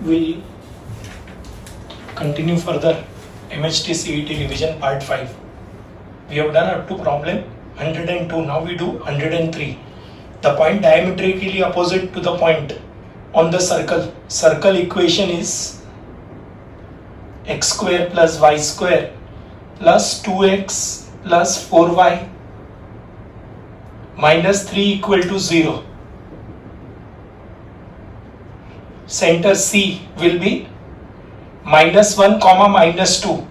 we'll continue further MHT CET revision part 5. We have done up to problem 102. Now we do 103. The point diametrically opposite to the point on the circle. Circle equation is x square plus y square plus 2x plus 4y minus 3 equal to 0. Center C will be minus 1 comma minus 2.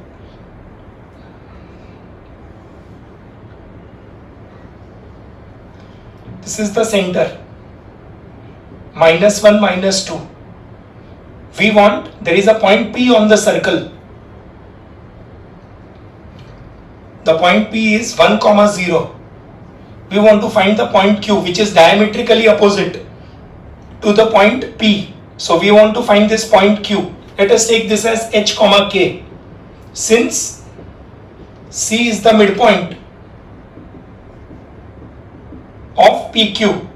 This is the center, minus 1 minus 2. We want, there is a point P on the circle. The point P is 1 comma 0. We want to find the point Q, which is diametrically opposite to the point P. So we want to find this point Q. Let us take this as H comma K. Since C is the midpoint of PQ,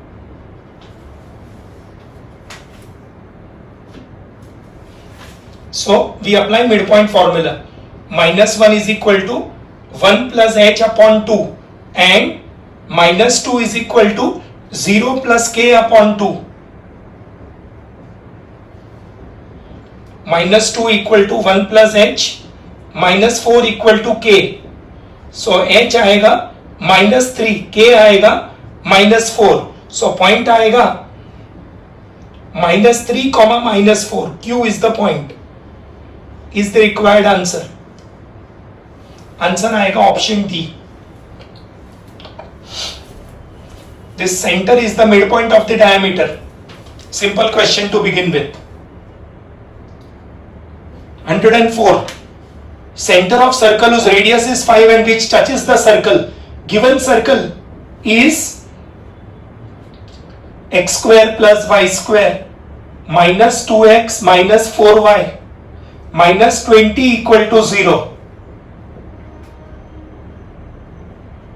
so we apply midpoint formula. Minus 1 is equal to 1 plus H upon 2 and minus 2 is equal to 0 plus K upon 2. Minus 2 equal to 1 plus H, minus 4 equal to K. So H आएगा minus 3, K आएगा minus 4. So point आएगा minus 3 comma minus 4. Q is the point. Is the required answer. Answer आएगा option D. This center is the midpoint of the diameter. Simple question to begin with. 104. Center of circle whose radius is 5 and which touches the circle. Given circle is x square plus y square minus 2x minus 4y minus 20 equal to 0.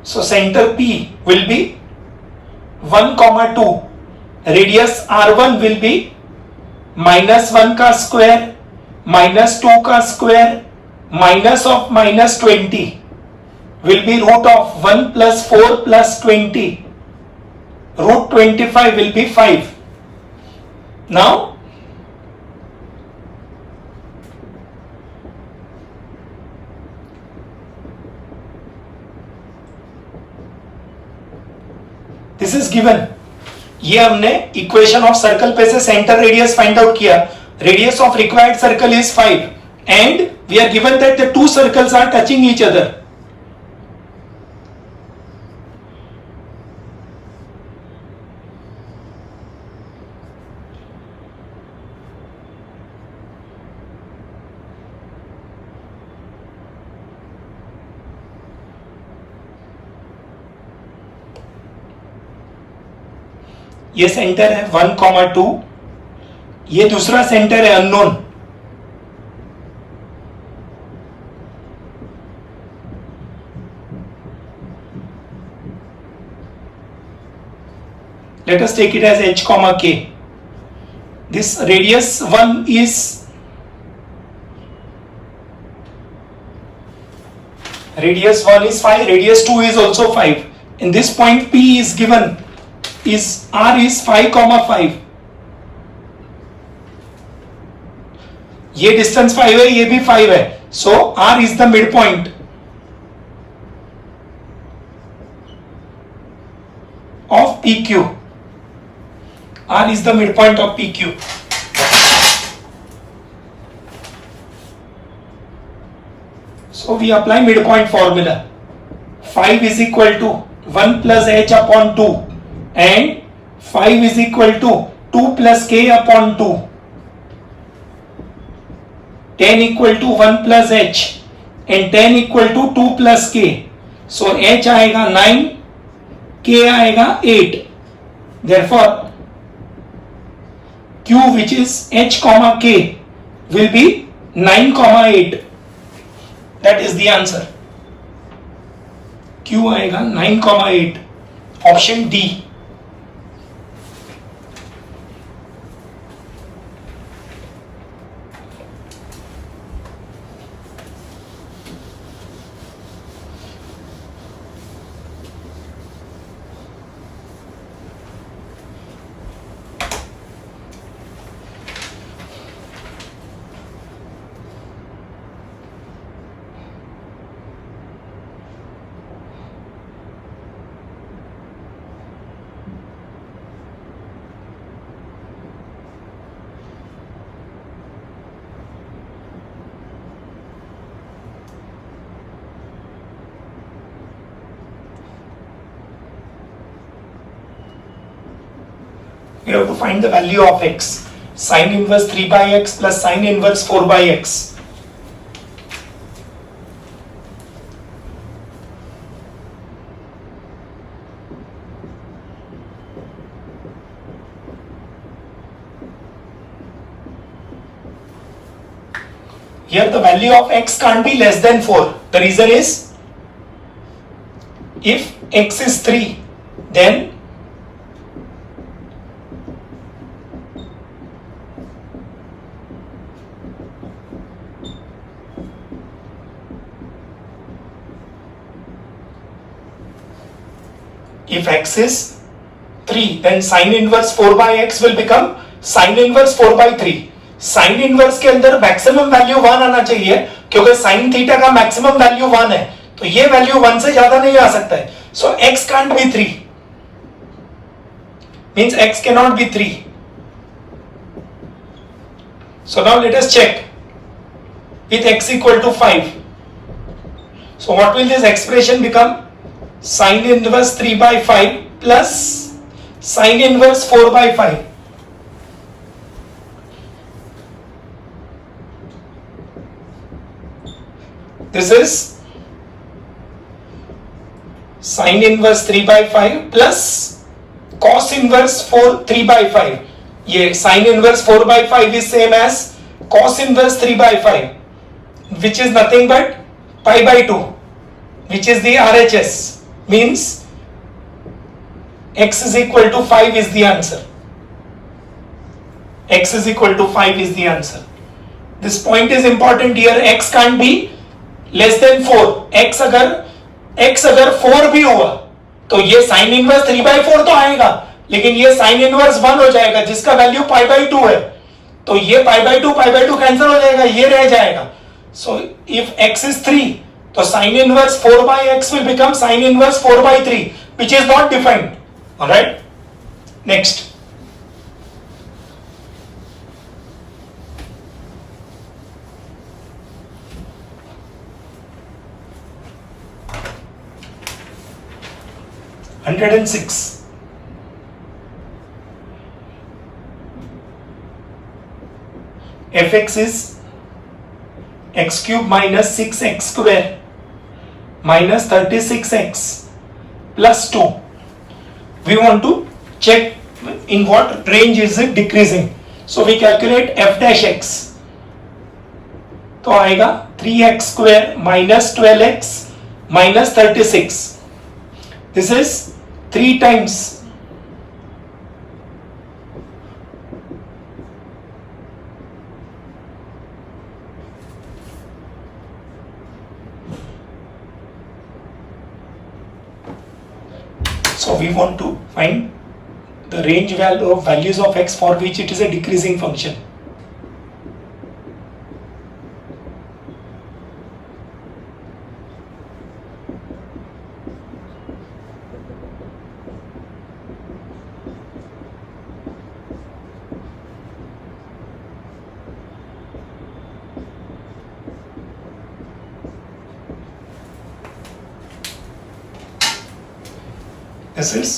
So center P will be 1 comma 2. Radius R1 will be minus 1 का square minus 2 का square minus of minus 20 will be root of 1 plus 4 plus 20. Root 25 will be 5. Now this is given. ये हमने equation of circle पे से centre radius find out किया. Radius of required circle is 5 and we are given that the two circles are touching each other. ये centre है 1, 2. ये दूसरा centre है unknown. Let us take it as H comma K. This radius 1 is radius 1 is 5, radius 2 is also 5. In this point P is given is R is 5 comma 5. ये distance 5 है, ये भी 5 है. सो R is the midpoint of PQ. R is the midpoint of PQ. So we apply midpoint formula. 5 is equal to 1 plus H upon 2 and 5 is equal to 2 plus K upon 2. 10 equal to 1 plus H and 10 equal to 2 plus K. So H आएगा 9, K आएगा 8. Therefore Q which is H comma K will be 9 comma 8. That is the answer. Q आएगा 9 comma 8. Option D. we have to find the value of x. Sine inverse 3 by x plus sine inverse 4 by x. Here the value of x can't be less than 4. The reason is, if x is 3, then if x is 3, then sine inverse 4 by x will become sine inverse 4 by 3. Sine inverse के अंदर maximum value 1 आना चाहिए, क्योंकि sine theta का maximum value 1 है, तो ये value 1 से ज्यादा नहीं आ सकता है. सो x can't be 3, means x cannot be 3. So now let us check with x equal to 5. So what will this expression become? Sine inverse 3 by 5 plus sine inverse 4 by 5. This is sine inverse 3 by 5 plus cos inverse 3 by 5. ये sine inverse 4 by 5 is same as cos inverse 3 by 5, which is nothing but pi by 2, which is the RHS. Means x is equal to 5 is the answer. X is equal to 5 is the answer. This point is important here. X can't be less than 4. x अगर 4 भी हुआ तो ये sine inverse 3 by 4 तो आएगा, लेकिन ये sine inverse 1 हो जाएगा जिसका वैल्यू पाई बाई 2 है, तो ये पाई बाई 2 कैंसिल हो जाएगा, ये रह जाएगा. सो इफ x is 3, तो sine inverse 4 by x will become sine inverse 4 by 3, which is not defined. Alright, next. Hundred and 6. fx is x cube minus 6x square minus 36x plus 2. We want to check in what range is it decreasing. So we calculate f dash x. तो आएगा 3x square minus 12x minus 36. This is 3 times so we want to find the range value of values of x for which it is a decreasing function. This is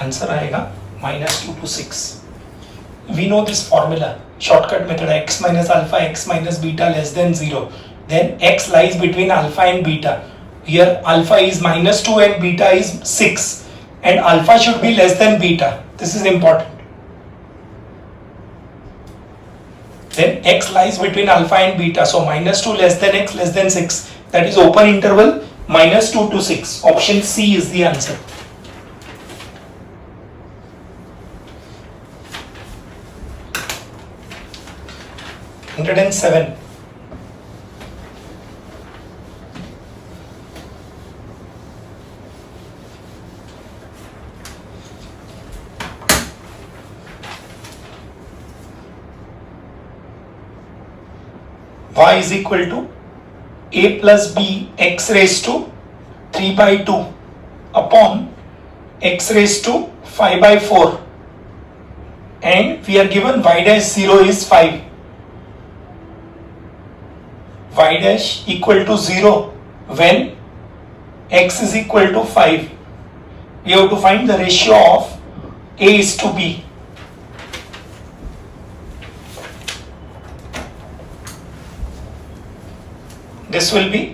answer आएगा -2 to 6. We know this formula, shortcut method, x minus alpha, x minus beta less than 0. Then x lies between alpha and beta. Here alpha is -2 and beta is 6. And alpha should be less than beta. This is important. Then x lies between alpha and beta. So -2 less than x less than 6. That is open interval -2 to 6. Option C is the answer. 107. y is equal to a plus b x raised to 3 by 2 upon x raised to 5 by 4, and we are given y dash 0 is 5. Y dash equal to 0 when x is equal to 5. We have to find the ratio of a is to b. This will be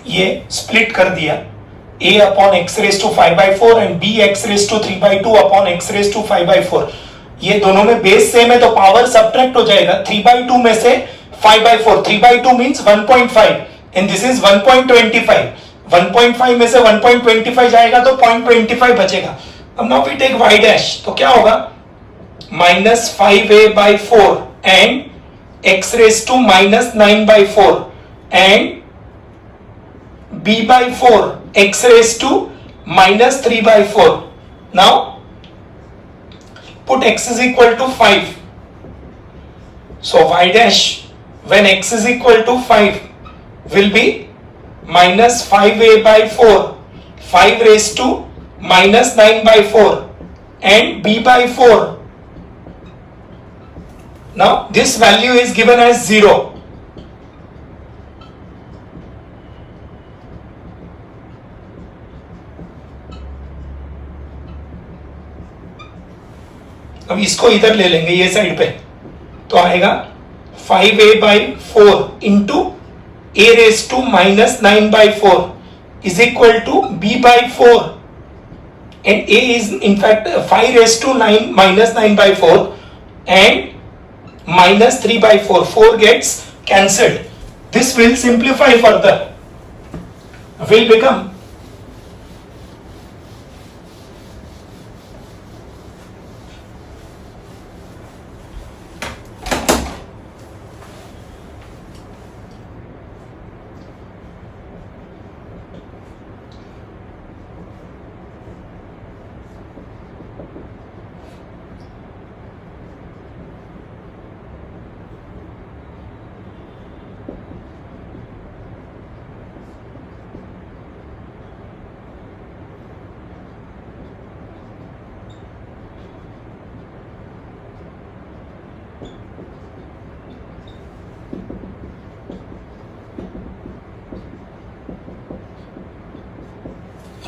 ये split कर दिया a upon x raise to 5 by 4 and b x raise to 3 by 2 upon x raise to 5 by 4. ये दोनों में base same है तो power subtract हो जाएगा. 3 by 2 में से 5 by 4, 3 by 2 means 1.5 and this is 1.25. 1.5 में से 1.25 जाएगा तो 0.25 बचेगा. अब now we take y dash, तो क्या होगा minus 5a by 4 and x raise to minus 9 by 4 and b by 4 x raised to minus 3 by 4. Now put x is equal to 5. So y dash when x is equal to 5 will be minus 5a by 4, 5 raised to minus 9 by 4 and b by 4. Now this value is given as 0. अब इसको इधर ले लेंगे ये side पे, तो आएगा 5a by 4 into a raise to minus 9 by 4 is equal to b by 4 and a is in fact 5 raise to 9 minus 9 by 4 and minus 3 by 4. 4 gets cancelled. This will simplify further. Will become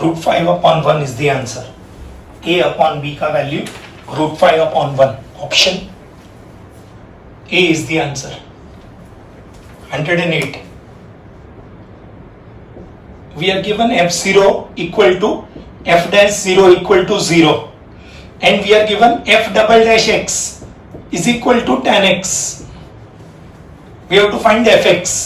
root 5 upon 1 is the answer. A upon B का value root 5 upon 1. Option A is the answer. 108. We are given f0 equal to f dash 0 equal to 0 and we are given f double dash x is equal to tan x. We have to find the fx.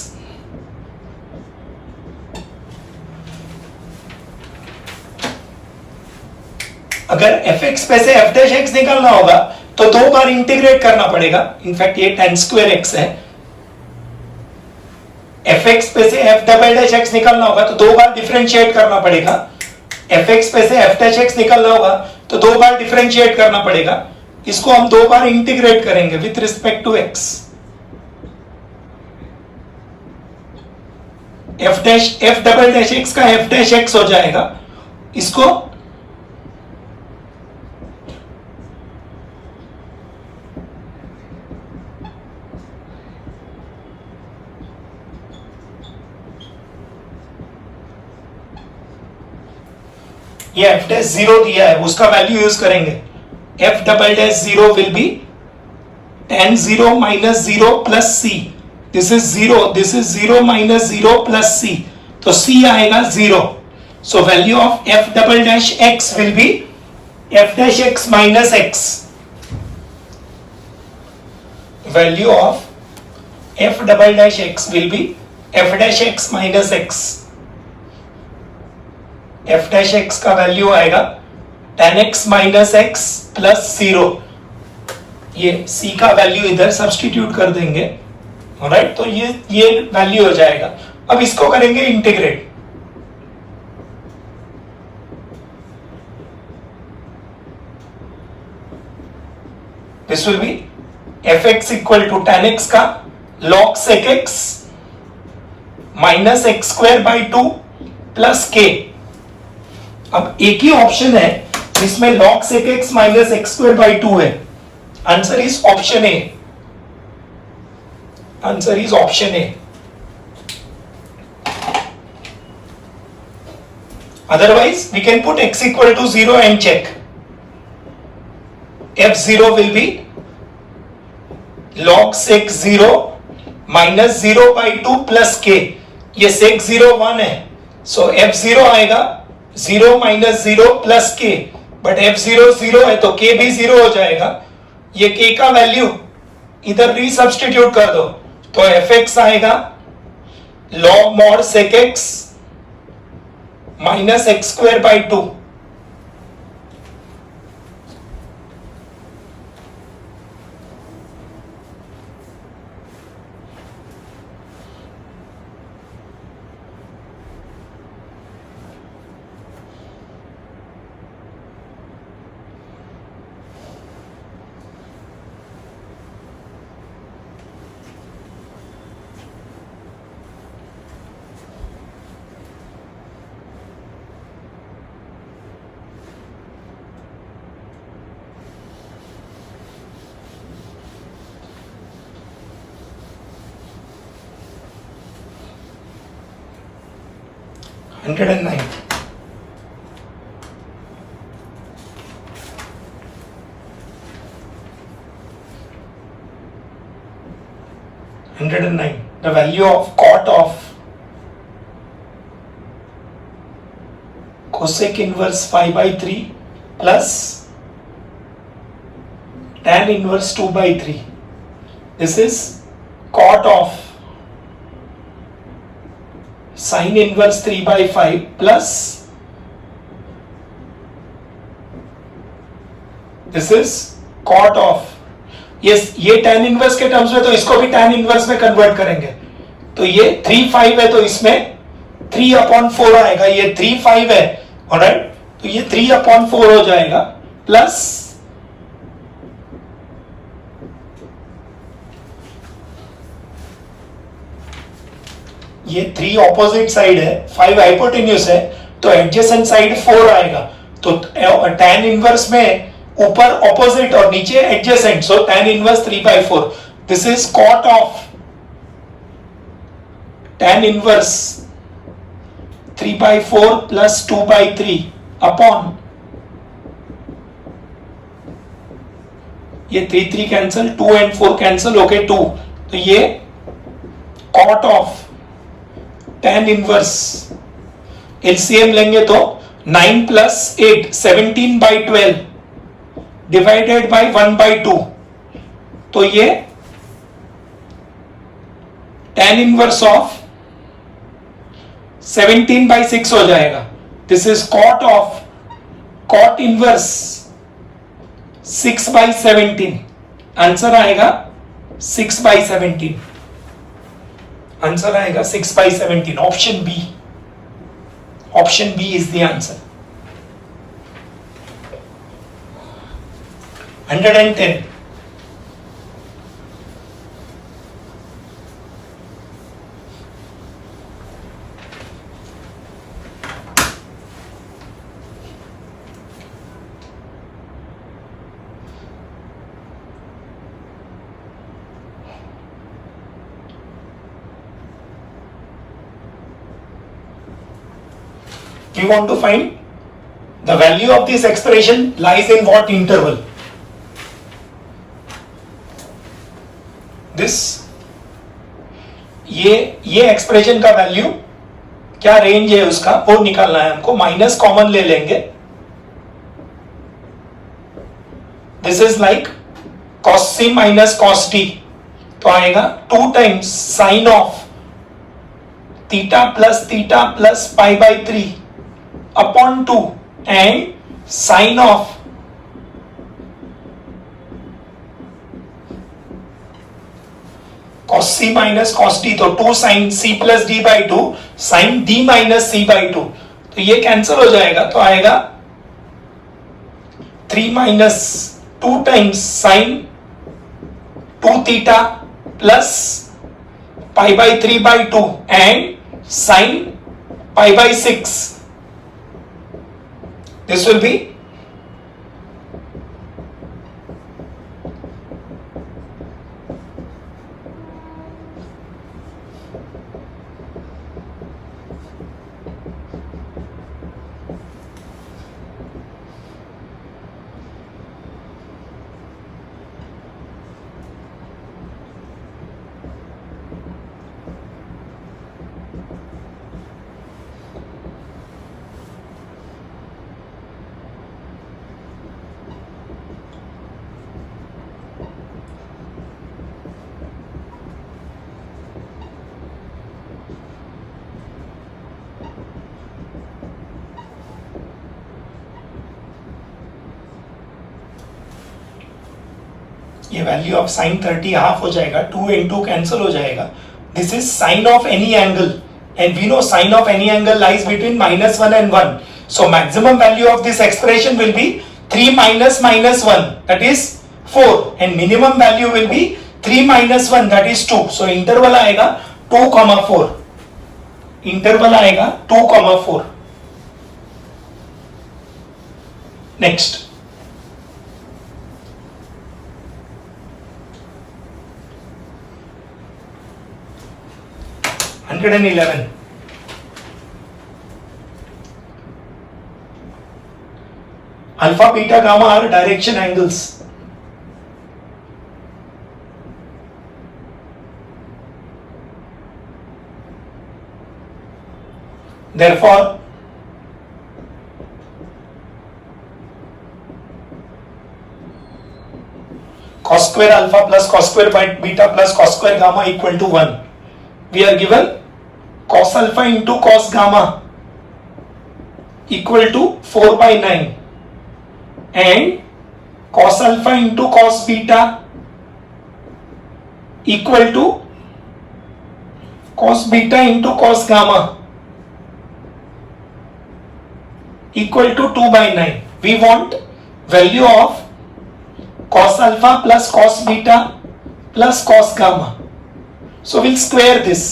अगर fx पे से f dash x निकालना होगा तो दो बार integrate करना पड़ेगा. इनफैक्ट ये tan square x है. fx पे से f double dash x निकालना होगा तो दो बार डिफरेंशिएट करना पड़ेगा. fx पे से f dash x निकालना होगा तो दो बार डिफरेंशिएट करना पड़ेगा. इसको हम दो बार इंटीग्रेट करेंगे with respect to x. f double dash x का f dash x हो जाएगा. इसको ये f dash 0 दिया है उसका वैल्यू यूज करेंगे. f double dash 0 will be tan 0 minus 0 plus c. This is 0, this is 0 minus 0 plus c. तो c आएगा 0. So value of f double dash x will be f dash x minus x. Value of f double dash x will be f dash x minus x. f dash x का value आएगा tan x minus x plus 0. ये c का value इधर substitute कर देंगे, alright, तो ये value हो जाएगा। अब इसको करेंगे integrate, this will be fx equal to tan x का log sec x minus x square by 2 plus k। अब एक ही ऑप्शन है जिसमें log sec x minus x square by 2 है, answer is option A, answer is option A. Otherwise, we can put x equal to 0 and check. f0 will be log sec 0 minus 0 by 2 plus k. ये sec 0 1 है, so f0 आएगा 0 minus 0 plus k, but f0 0 है तो k भी 0 हो जाएगा। ये k का वैल्यू इधर रीसब्स्टिट्यूट कर दो तो fx आएगा log mod sec x minus x square by 2। Hundred and nine, the value of cot of cosec inverse 5 by 3 plus tan inverse 2 by 3. This is cot of sin inverse 3 by 5 plus this is cot of, yes, ये tan inverse के terms में तो इसको भी tan inverse में convert करेंगे, तो ये 3 5 है तो इसमें 3/4 आएगा, ये 3 5 है, ऑलराइट, तो ये 3/4 हो जाएगा प्लस ये 3 ऑपोजिट साइड है, 5 हाइपोटेन्यूज है तो एडजेसेंट साइड 4 आएगा, तो tan इनवर्स में ऊपर ऑपोजिट और नीचे adjacent, so tan inverse 3/4। This is cot of tan inverse 3/4 plus 2/3 upon ये 3 3 कैंसिल, 2 and 4 कैंसिल, ओके 2, तो ये cot of tan inverse, LCM लेंगे तो 9 प्लस 8 17/12 डिवाइडेड बाय 1/2, तो ये tan इनवर्स ऑफ 17/6 हो जाएगा। This is cot of cot inverse 6/17, answer आएगा 6/17, आंसर आएगा 6/17, option B, option B is the answer. 110, we want to find the value of this expression lies in what interval. This ये expression का value क्या range है उसका वो निकालना है हमको, माइनस कॉमन ले लेंगे। This is like cos c minus cos t, तो आएगा 2 times sine of theta plus pi by 3 upon 2 and sine of cos c minus cos d, तो 2 sin c plus d by 2 sin d minus c by 2, तो ये cancel हो जाएगा, तो आएगा 3 minus 2 times sin 2 theta plus pi by 3 by 2 and sin pi by 6. This will be ये value of sine 30 half हो जाएगा, 2 into कैंसिल हो जाएगा. This is sine of any angle and we know sine of any angle lies between -1 and 1. So maximum value of this expression will be 3 minus -1, that is 4, and minimum value will be 3 minus 1, that is 2. So interval आएगा 2,4. Interval आएगा 2,4. Next. Hundred and 11. Alpha, beta, gamma are direction angles. Therefore, cos square alpha plus cos square beta plus cos square gamma equal to 1. We are given cos alpha into cos gamma equal to 4 by 9 and cos alpha into cos beta equal to cos beta into cos gamma equal to 2 by 9. We want value of cos alpha plus cos beta plus cos gamma. So we'll square this.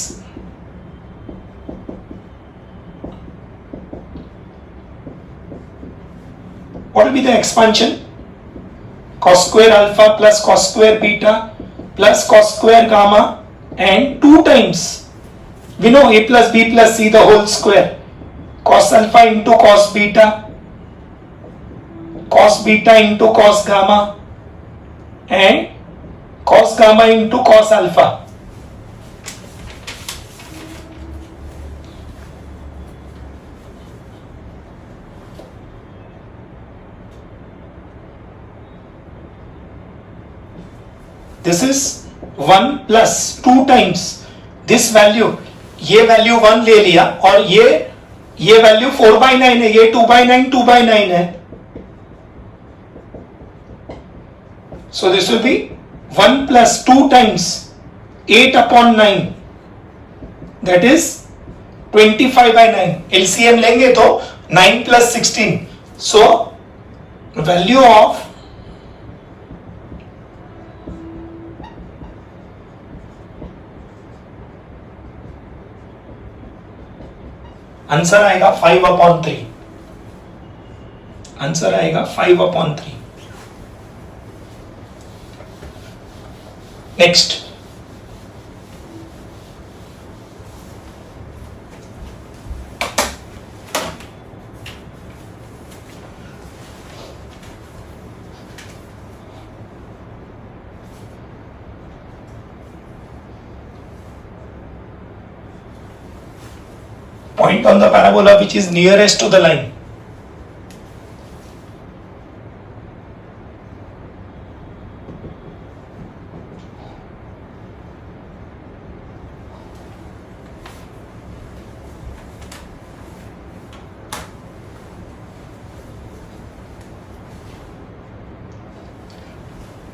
What will be the expansion? Cos square alpha plus cos square beta plus cos square gamma and 2 times, we know a plus b plus c the whole square, cos alpha into cos beta into cos gamma and cos gamma into cos alpha. This is 1 plus 2 times this value, ये value 1 ले लिया और ये value 4 by 9 है, ये 2 by 9 है. So this will be 1 plus 2 times 8 upon 9, that is 25 by 9. LCM लेंगे तो 9 plus 16. So value of answer आएगा 5/3. आंसर आएगा 5/3. Next. Point on the parabola which is nearest to the line.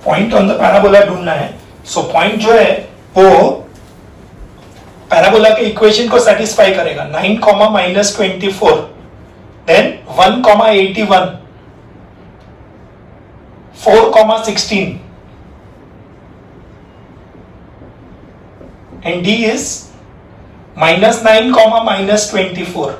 Point on the parabola ढूंढना है. So point जो है वो parabola के इक्वेशन को सेटिस्फाई करेगा. 9 comma minus 24, then 1 comma 81, 4 comma 16, and D is minus 9 comma minus 24.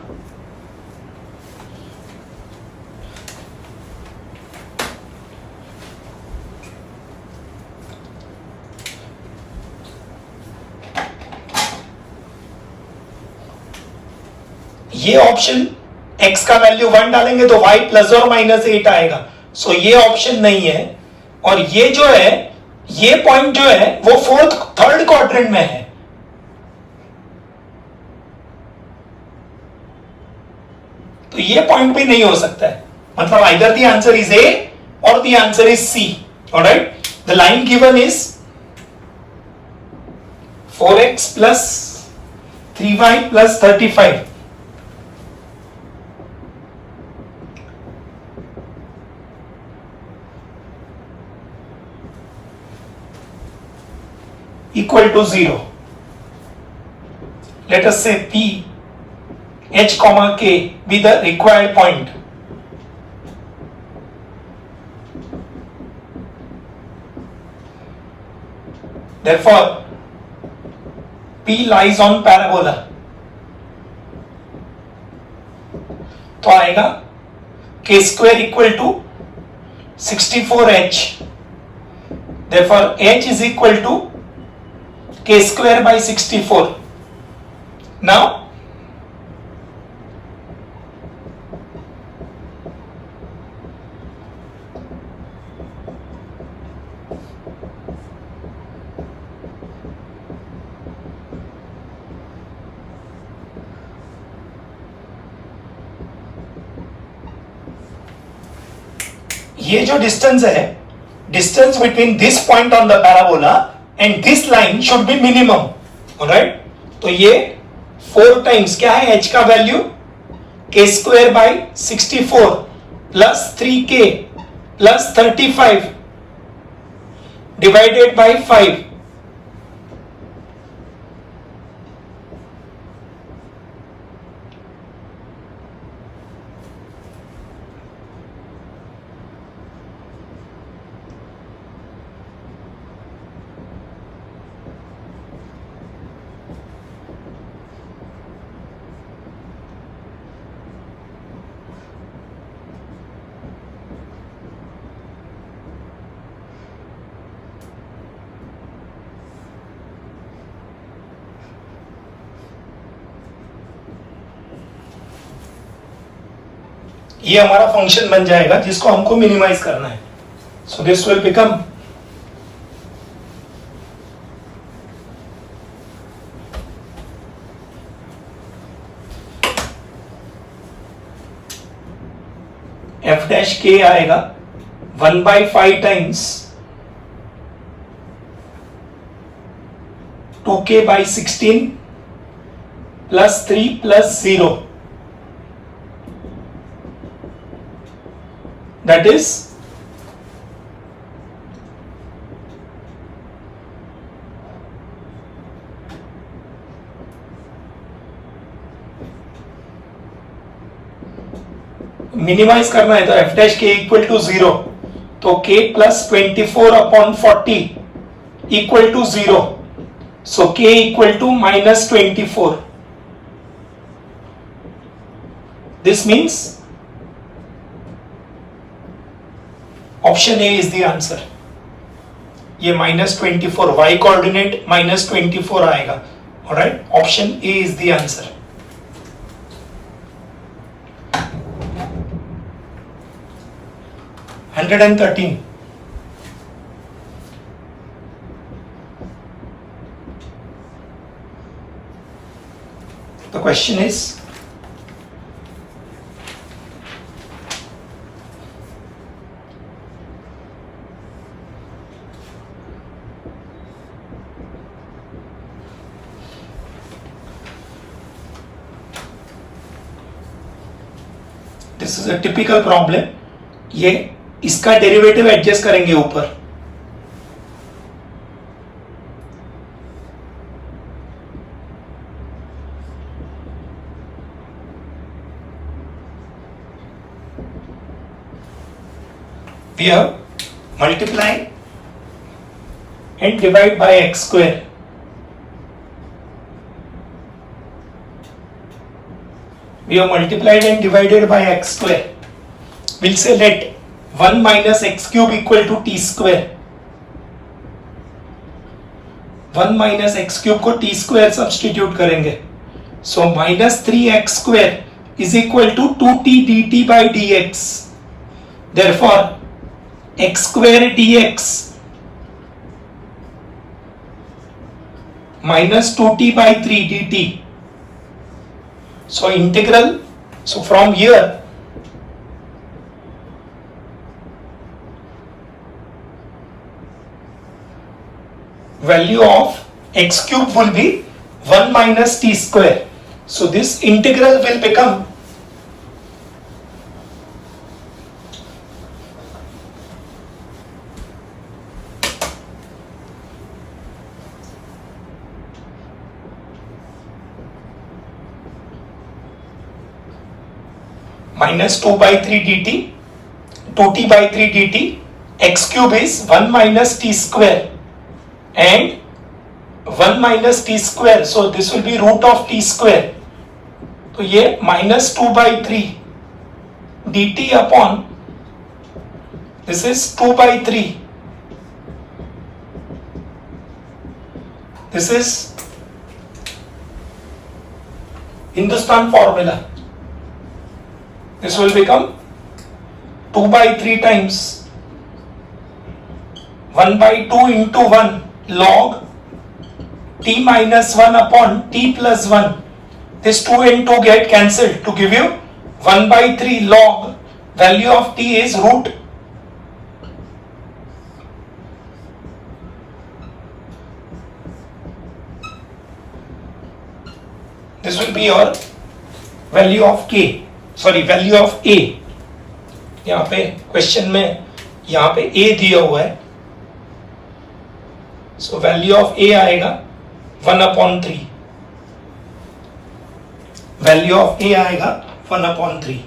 ये option x का वैल्यू 1 डालेंगे तो y प्लस और माइनस 8 आएगा. सो ये ऑप्शन नहीं है. और ये जो है, ये पॉइंट जो है वो थर्ड क्वाड्रेंट में है. तो ये पॉइंट भी नहीं हो सकता है. मतलब either the answer is A और the answer is C. Alright, the line given is 4x plus 3y plus 35. equal to 0. Let us say P, H comma K be the required point. Therefore, P lies on parabola. तो आएगा K square equal to 64H. Therefore, H is equal to K square by 64. Now, ये जो distance है, distance between this point on the parabola and this line should be minimum. Alright, तो ये 4 times क्या है h का value, k square by 64 plus 3k plus 35 divided by 5. ये हमारा फंक्शन बन जाएगा जिसको हमको मिनिमाइज करना है. So this will become f dash k आएगा 1/5 टाइम्स 2k by 16 plus 3 plus 0. That is minimise करना है तो f dash k equal to 0, तो k प्लस 24 अपॉन 40 equal to 0. So k equal to minus 24. This means option A is the answer. ये minus 24 y coordinate minus 24 आएगा. Alright, option A is the answer. $113. The question is, this is a typical problem. ये इसका derivative adjust करेंगे ऊपर. we have multiply and divide by x square. We have multiplied and divided by x square. We'll say let 1 minus x cube equal to t square. 1 minus x cube को t square substitute करेंगे. So minus 3x square is equal to 2t dt by dx. Therefore, x square dx minus 2t by 3 dt. So integral, so from here value of x cube will be 1 minus t square. So this integral will become minus 2 by 3 dt, 2t by 3 dt, x cube is 1 minus t square and 1 minus t square, so this will be root of t square. तो ये minus 2 by 3 dt upon this is 2 by 3. This is Hindustan formula. This will become 2 by 3 times 1 by 2 into 1 log t minus 1 upon t plus 1. This 2 and 2 get cancelled to give you 1 by 3 log value of t is root. This will be your value of k. Sorry value of A. यहाँ पे question में यहाँ पे ए दिया हुआ है, so value of ए आएगा 1/3. Value of ए आएगा 1/3.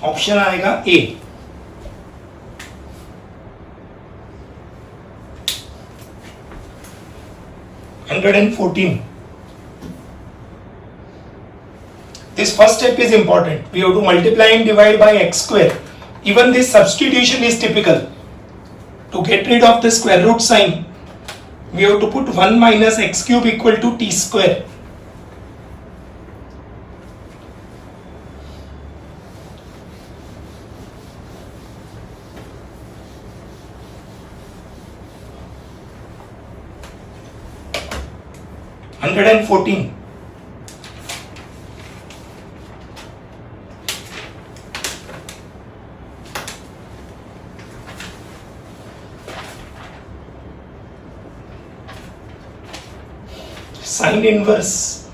ऑप्शन आएगा ए. $114. This first step is important. We have to multiply and divide by x square. Even this substitution is typical. To get rid of the square root sign, we have to put 1 minus x cube equal to t square. $114. Sin inverse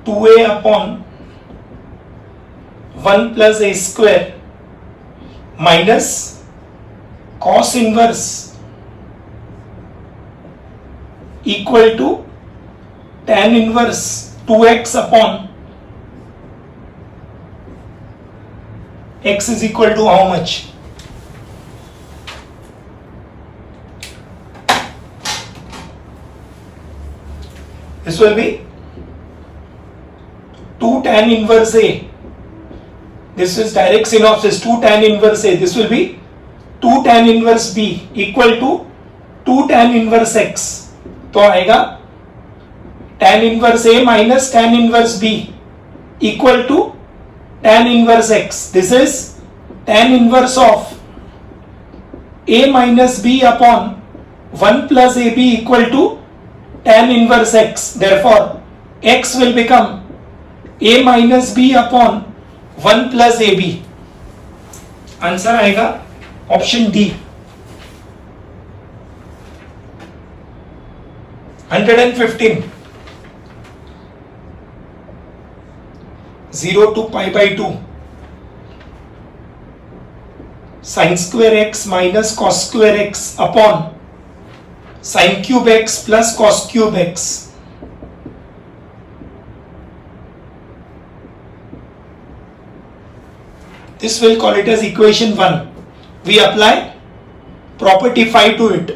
2a upon 1 plus a square minus cos inverse equal to tan inverse 2x upon x is equal to how much? This will be 2 tan inverse A. This is direct synopsis. 2 tan inverse A. This will be 2 tan inverse B equal to 2 tan inverse X. तो आएगा tan inverse A minus tan inverse B equal to tan inverse X. This is tan inverse of A minus B upon 1 plus AB equal to tan inverse x. Therefore, x will become a minus b upon 1 plus ab. Answer आएगा option D. 115. 0 to pi by 2 sin square x minus cos square x upon sin cube x plus cos cube x. This we'll call it as equation 1. We apply property 5 to it.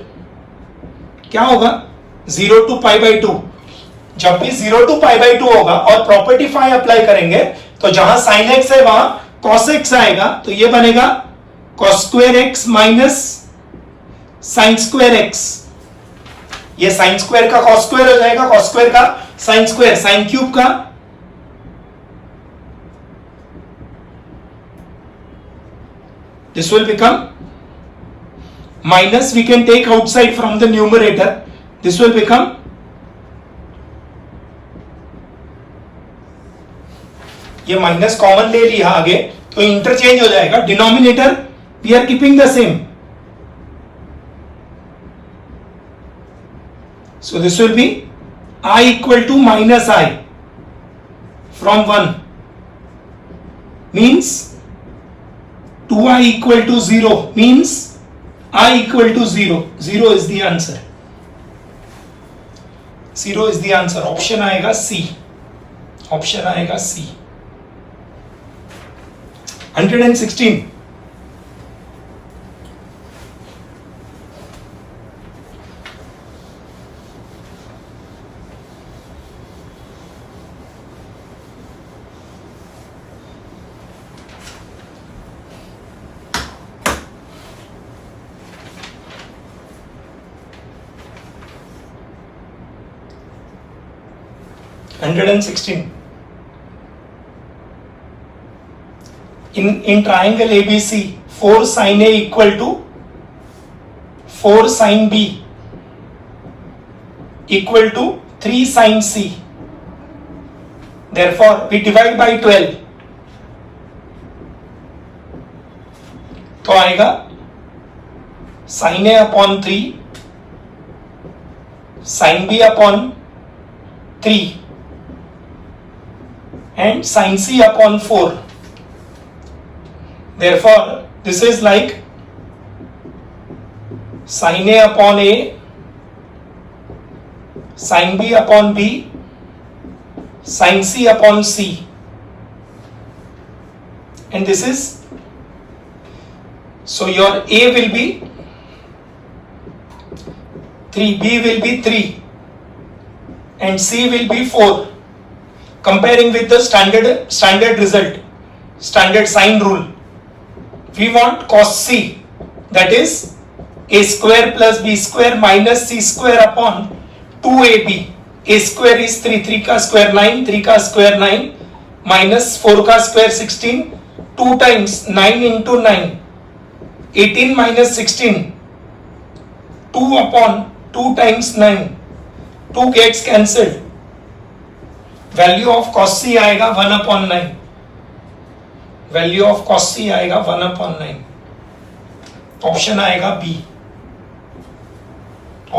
क्या होगा? 0 to pi by 2. जब भी 0 to pi by 2 होगा और property 5 apply करेंगे तो जहां sine x है वहां कॉस एक्स आएगा, तो ये बनेगा cos square x minus sine square x. ये साइन स्क्वायर का कॉस स्क्वायर हो जाएगा, कॉस स्क्वायर का साइन स्क्वायर, साइन क्यूब का this will become minus, we can take outside from the numerator, this will become ये minus common ले लिया आगे तो इंटरचेंज हो जाएगा. Denominator we are keeping the same, so this will be I equal to minus I from 1 means 2I equal to 0 means I equal to 0. 0 is the answer. 0 is the answer. Option आएगा C. Option आएगा C. 116. In triangle ABC, 4 sin A equal to 4 sin B equal to 3 sin C. Therefore, we divide by 12. तो आएगा sin A upon 3 sin B upon 3 and sin C upon 4. Therefore, this is like sin A upon A, sin B upon B, sin C upon C, and this is, so your A will be 3, B will be 3 and C will be 4. Comparing with the standard result, standard sine rule, we want cos C, that is A square plus B square minus C square upon 2AB. A square is 3, 3 का square 9, 3 का square 9 minus 4 का square 16, 2 times 9 into 9, 18 minus 16, 2 upon 2 times 9, 2 gets cancelled. Value of cos C आएगा 1 upon 9. Value of cos C आएगा 1 upon 9. Option आएगा B.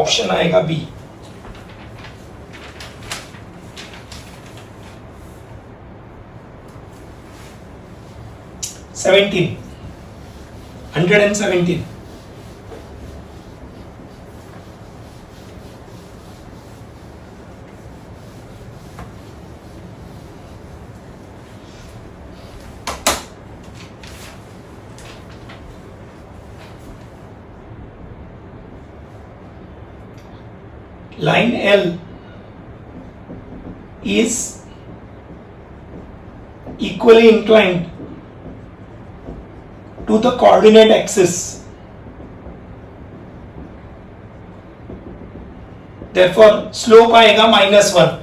Option आएगा B. Seventeen 117. Line L is equally inclined to the coordinate axis. Therefore, slope आएगा -1.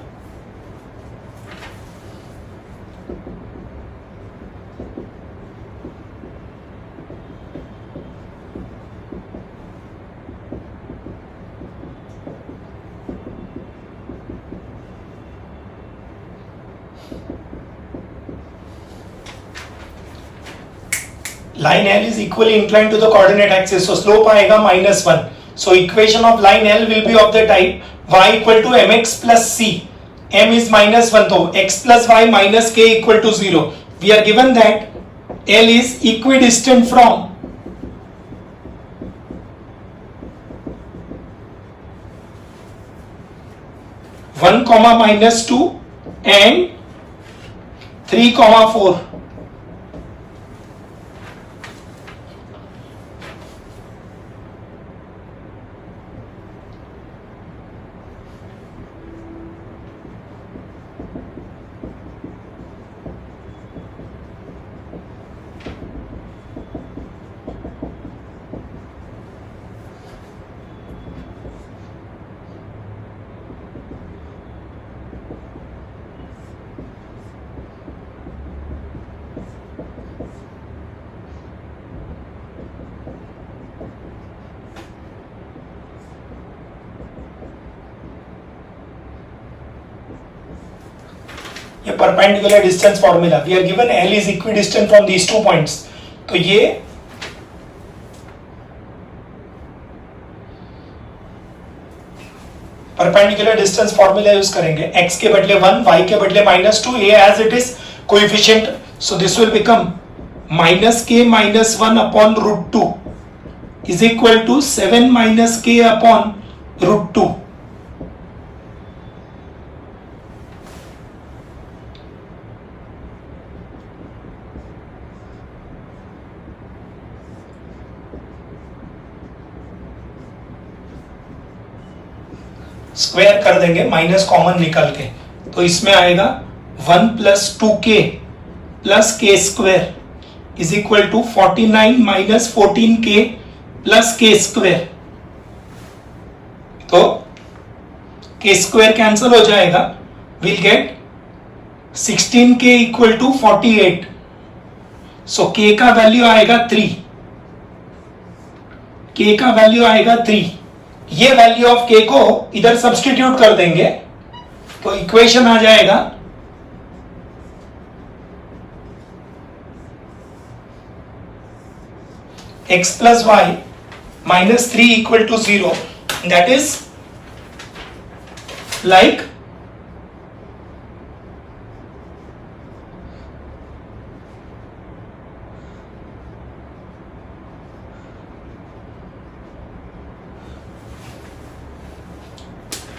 Line L is equally inclined to the coordinate axis, so slope आएगा -1. So equation of line L will be of the type y equal to mx plus c. M is -1, तो x plus y minus k equal to 0. We are given that L is equidistant from (1, -2) and 3, 4. Perpendicular distance formula, we are given L is equidistant from these 2 points, तो ये perpendicular distance formula use करेंगे, x के बदले 1, y के बदले -2, a as it is coefficient, so this will become -k-1 upon √2 is equal to 7 - k अपॉन √2. Square कर देंगे माइनस कॉमन निकाल के, तो इसमें आएगा 1 + 2k + k square is equal to 49 - 14k + k square. तो k स्क्वायर कैंसिल हो जाएगा, will get 16k equal to 48. सो k का वैल्यू आएगा 3, k का वैल्यू आएगा 3. ये वैल्यू ऑफ k को इधर सब्स्टिट्यूट कर देंगे, तो इक्वेशन आ जाएगा x + y -3 equal to 0. That is like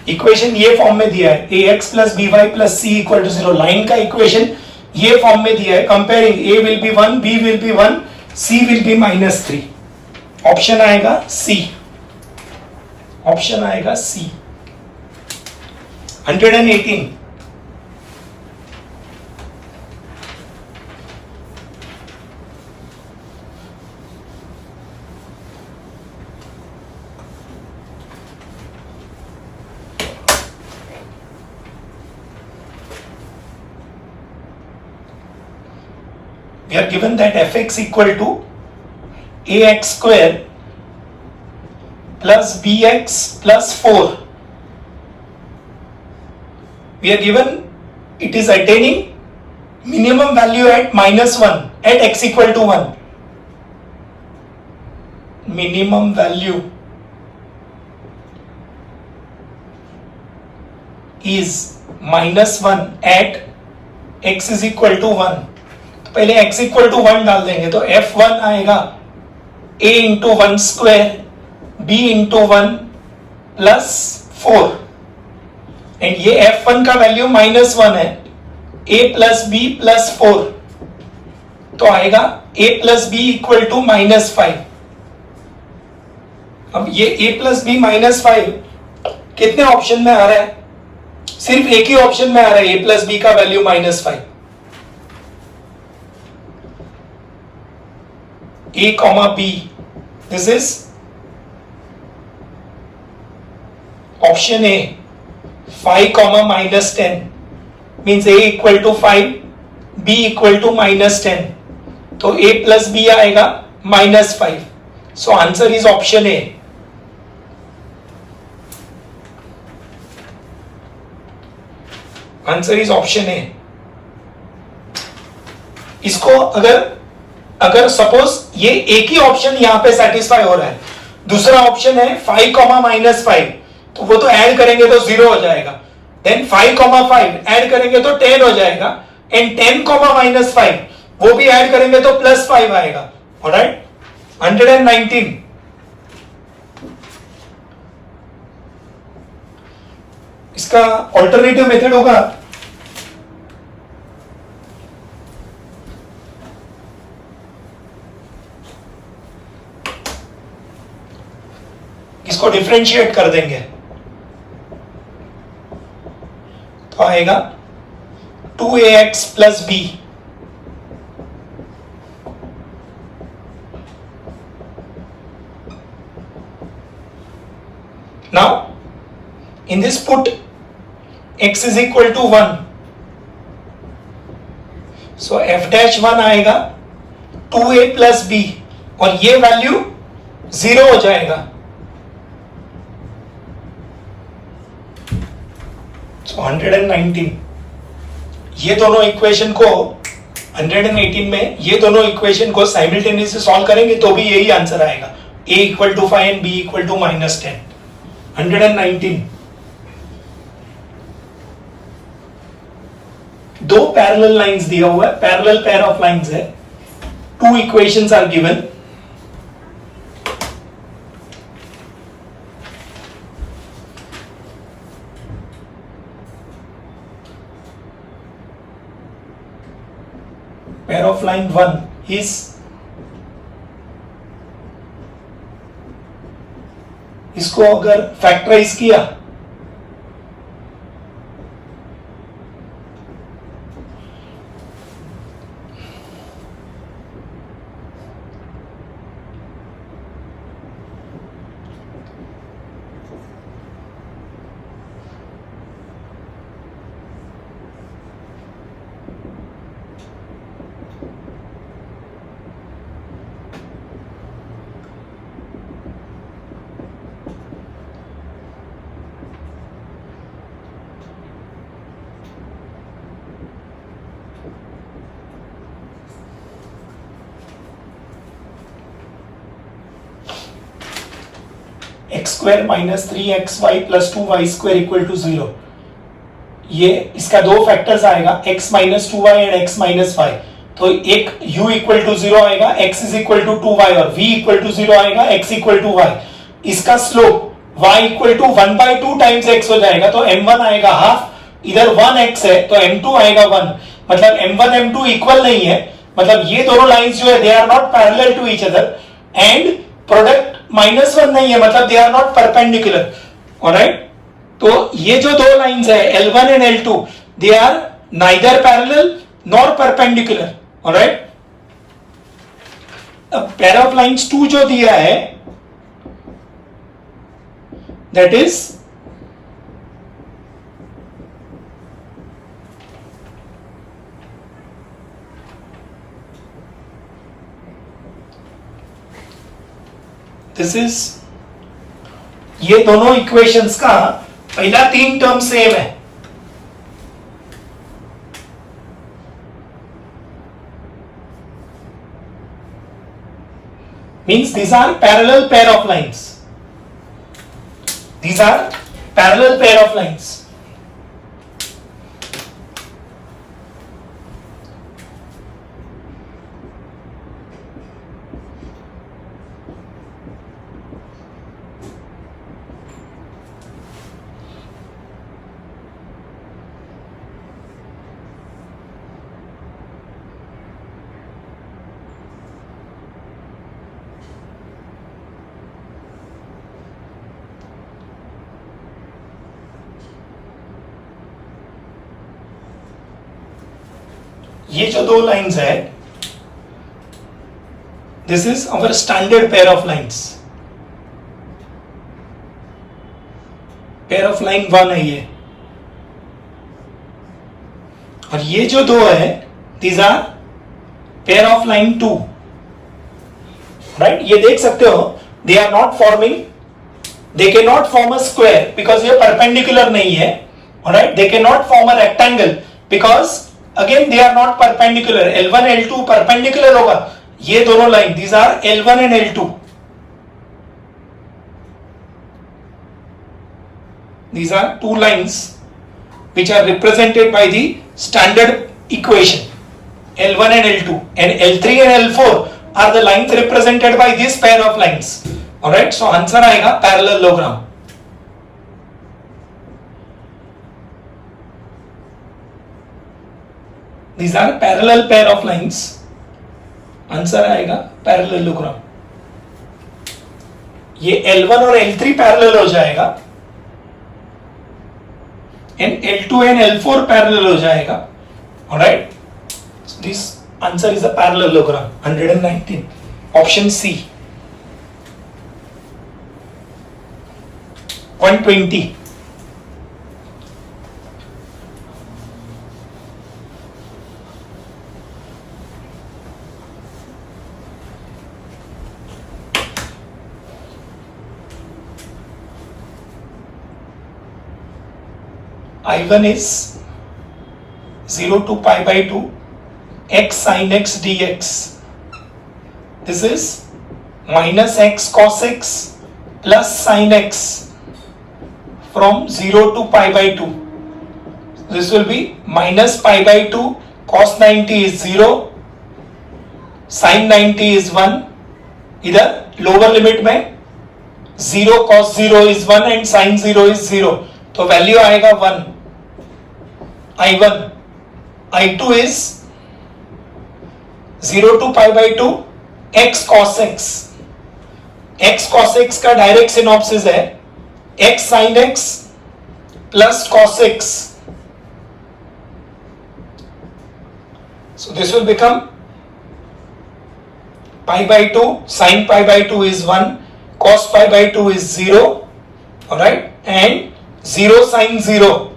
equation ये फॉर्म में दिया है, ax + by + c = 0. लाइन का इक्वेशन ये फॉर्म में दिया है, comparing a will be 1, b will be 1, c will be -3. Option आएगा c, ऑप्शन आएगा c. 118. We are given that fx equal to ax square plus bx plus 4. We are given it is attaining minimum value at -1 at x equal to 1. Minimum value is -1 at x is equal to 1. पहले x equal to 1 डाल देंगे, तो f1 आएगा a into 1 square b into 1 plus 4, and ये f1 का value -1 है, a + b + 4, तो आएगा a + b इक्वल टू -5. अब ये a + b -5 कितने ऑप्शन में आ रहा है? सिर्फ एक ही ऑप्शन में आ रहा है a + b का value -5. a, b, this is option A. 5, -10 means a equal to 5, b equal to -10. तो a + b आएगा -5. So answer is option A. Answer is option A. इसको अगर सपोज ये एक ही ऑप्शन यहां पे सेटिस्फाई हो रहा है, दूसरा ऑप्शन है 5, -5, तो वो तो ऐड करेंगे तो 0 हो जाएगा, देन 5, 5 ऐड करेंगे तो 10 हो जाएगा, एंड 10, -5 वो भी ऐड करेंगे तो +5 आएगा. ऑलराइट. 119. इसका ऑल्टरनेटिव मेथड होगा इसको डिफरेंशिएट कर देंगे, तो आएगा 2ax + b now in this put x is equal to 1, so f'1 आएगा 2a + b, और ये वैल्यू 0 हो जाएगा. So 119. ये दोनों इक्वेशन को 118 में ये दोनों इक्वेशन को साइमल्टेनियसली सॉल्व करेंगे तो भी यही आंसर आएगा, a equal to 5 and b equal to -10. 119. दो पैरेलल लाइंस दिया हुआ है, पैरेलल पेयर ऑफ लाइंस है, two equations are given. pair of line 1 is इसको अगर फैक्टराइज किया x square minus 3xy plus 2y square equal to 0. ये इसका दो फैक्टर्स आएगा, x minus 2y and x minus 5. तो एक u इक्वल टू 0 आएगा, x is equal to 2y और v इक्वल टू 0 आएगा, x इक्वल टू y. इसका slope y equal to 1/2 times x हो जाएगा, तो m1 आएगा हाफ, इधर 1x है तो m2 आएगा 1. मतलब m1 m2 इक्वल नहीं है, मतलब ये दोनों लाइंस जो है they are not parallel to each other and product -1 नहीं है, मतलब they are not perpendicular. Alright, तो ये जो दो लाइंस है L1 and L2 they are neither parallel nor perpendicular. Alright, अब पेयर ऑफ लाइंस 2 जो दिया है दैट इज दिस इज, ये दोनों इक्वेशंस का पहला 3 टर्म सेम है. Means these are parallel pair of lines. These are parallel pair of lines. ये जो दो लाइंस है this is our standard pair of lines. Pair of line 1 है ये, और ये जो दो है these are pair of line 2. Right, ये देख सकते हो they are not forming, they can not form a square because ये परपेंडिकुलर नहीं है. Alright, they can not form a rectangle because again they are not perpendicular. L1 L2 perpendicular होगा, ये दोनों line these are L1 and L2. These are two lines which are represented by the standard equation L1 and L2, and L3 and L4 are the lines represented by this pair of lines. Alright, so answer आएगा parallelogram. These are parallel pair of lines. Answer आएगा parallelogram. ये L1 और L3 parallel हो जाएगा and L2 and L4 parallel हो जाएगा. Alright, so this answer is a parallelogram. 119, option C. 120. I1 is 0 to pi by 2 x sin x dx. This is minus x cos x plus sin x from 0 to pi by 2. This will be minus pi by 2 cos 90 is 0, sin 90 is 1. इधर lower limit में 0 cos 0 is 1 and sin 0 is 0. तो value आएगा 1. I1. I2 is 0 to pi by 2 x cos x. x cos x का direct synopsis है x sin x plus cos x. So this will become pi by 2, sin pi by 2 is 1, cos pi by 2 is 0, alright, and 0 sin 0.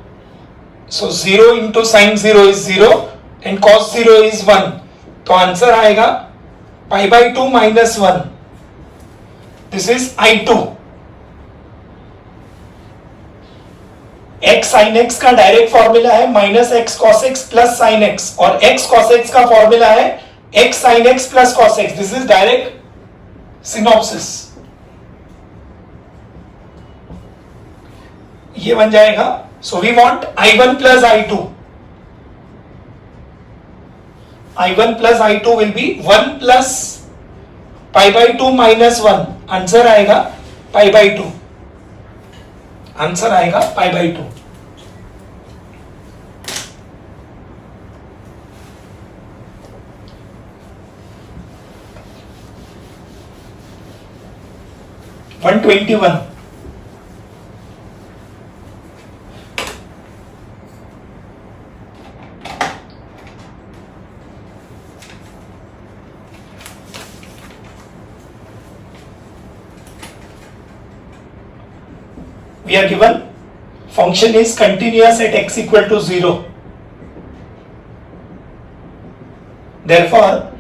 So 0 into sin 0 is 0 and cos 0 is 1. तो answer आएगा pi by 2 minus 1. This is I2. x sin x का direct formula है minus x cos x plus sin x और x cos x का formula है x sin x plus cos x. This is direct synopsis. ये बन जाएगा. So we want I1 plus I2. I1 plus I2 will be 1 plus pi by 2 minus 1. Answer आएगा pi by 2. Answer आएगा pi by 2. One 21. We are given function is continuous at x equal to 0. Therefore,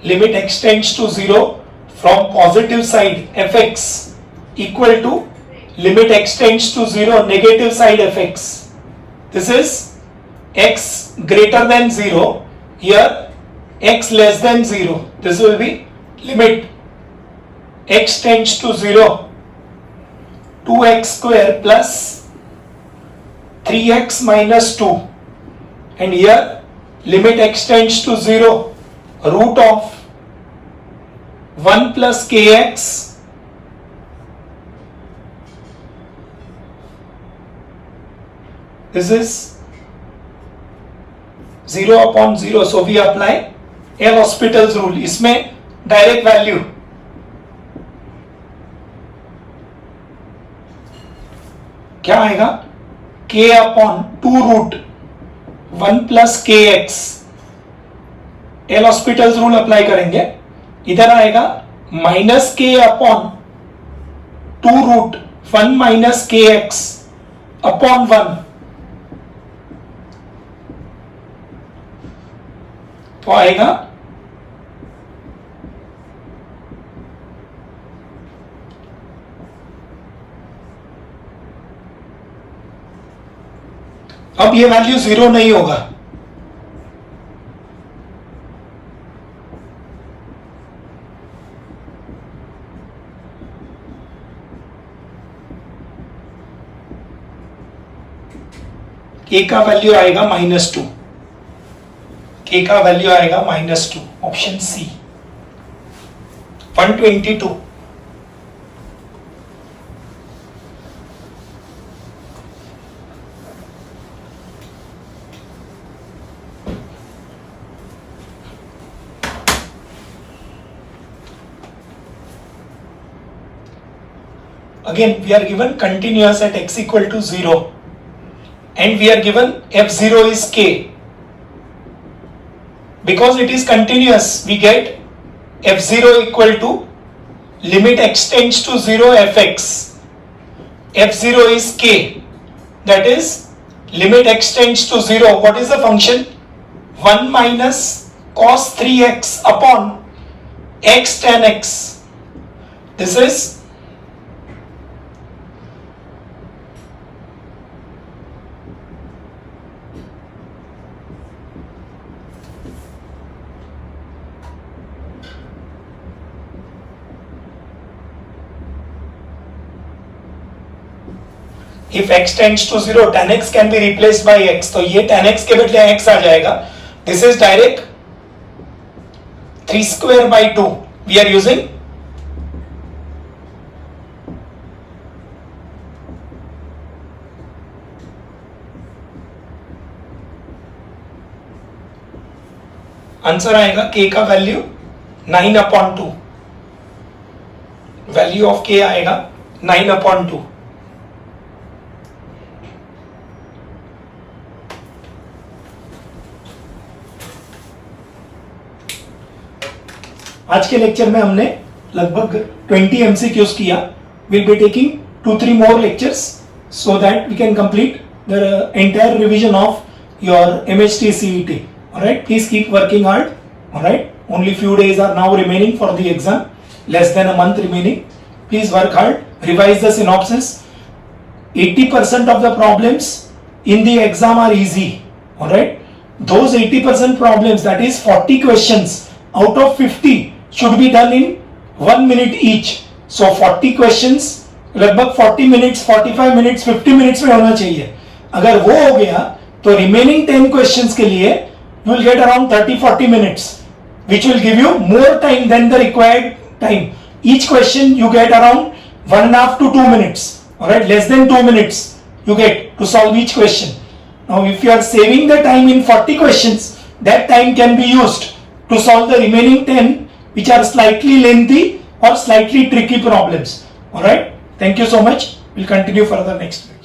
limit x tends to 0 from positive side fx equal to limit x tends to 0 negative side fx. This is x greater than 0. Here x less than 0. This will be limit x tends to 0 2x square plus 3x minus 2 and here limit x tends to 0 root of 1 plus kx this is 0 upon 0. So we apply L'Hospital's rule. इसमें direct value क्या आएगा k अपॉन 2 root 1 plus के x. L'Hospital's rule apply करेंगे. इधर आएगा minus के upon 2 root 1 minus के एक्स अपॉन 1. तो आएगा अब ये वैल्यू 0 नहीं होगा. k का वैल्यू आएगा -2. k का वैल्यू आएगा -2. Option C. 122. Again we are given continuous at x equal to 0 and we are given f0 is k. Because it is continuous we get f0 equal to limit x tends to 0 fx. f0 is k, that is limit x tends to 0. What is the function? 1 minus cos 3x upon x tan x. This is If x tends to 0, tan x can be replaced by x. तो ये tan x के बदले x आ जाएगा. This is direct 3 square by 2. We are using answer आएगा k का value 9/2. Value of k आएगा 9/2. आज के लेक्चर में हमने लगभग 20 MCQs किया. We'll be taking 2-3 more lectures so that we can complete the entire revision of your MHT CET. Alright, please keep working hard. Alright, only few days are now remaining for the exam, less than a month remaining. Please work hard, revise the synopsis. 80% of the problems in the exam are easy. Alright, those 80% problems, that is 40 questions out of 50 should be done in 1 minute each. So 40 questions लगभग 40 minutes, 45 minutes, 50 minutes में होना चाहिए. अगर वो हो गया तो remaining 10 questions के लिए you will get around 30-40 minutes, which will give you more time than the required time. Each question you get around 1.5 to 2 minutes. Alright, less than 2 minutes you get to solve each question. Now if you are saving the time in 40 questions, that time can be used to solve the remaining 10 which are slightly lengthy or slightly tricky problems. Alright, thank you so much. We'll continue further next week.